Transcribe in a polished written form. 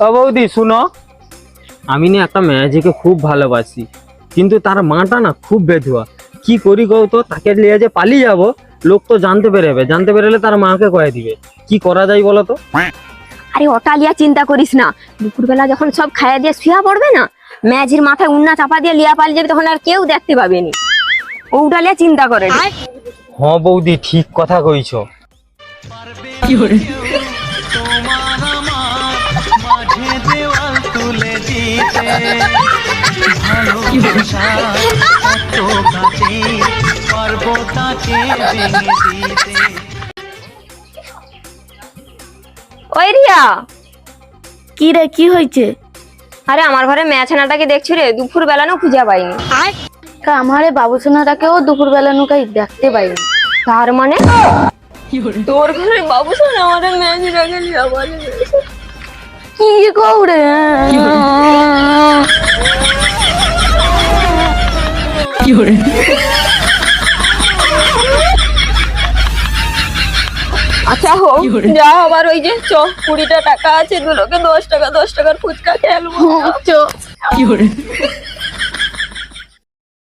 ও বৌদি শুনো, আমি না একটা মেয়েকে খুব ভালোবাসি, কিন্তু তার মাটা না খুব বেধুয়া। কি করি গো? তো তাকে নিয়ে যে পালিয়ে যাব, লোক তো জানতে পেরেবে, জানতে পেরেলে তার মাকে কয়ে দিবে। কি করা যায় বলো তো? আরে ওটা লিয়া চিন্তা করিস না, দুপুরবেলা যখন সব খাইয়া দিয়ে শুয়া পড়বে না, ম্যাজির মাথায় উন্না চাপা দিয়ে লিয়া পালিয়ে যাবে, তখন আর কেউ দেখতে পাবেনি। ওটা লিয়া চিন্তা করে না। হ্যাঁ বৌদি, ঠিক কথা কইছো। ওই রিয়া, কি রে, কি হয়েছে? আরে আমার ঘরে মেয়াছানাটাকে দেখছি রে, দুপুর বেলা না খুঁজে পাইনি। আমারে বাবুসোনাটাকেও দুপুর বেলা নুকাই দেখতে পাইনি। তার মানে তোর ঘরে বাবু শোনা আমাদের মেয়াছানাকে লিয়া বলে কি কৌড়ে? আচ্ছা হোক, যা আবার ওই যে 20 টাকা আছে, দুলোকে 10 টাকা 10 টাকার ফুচকা খেলবো। চো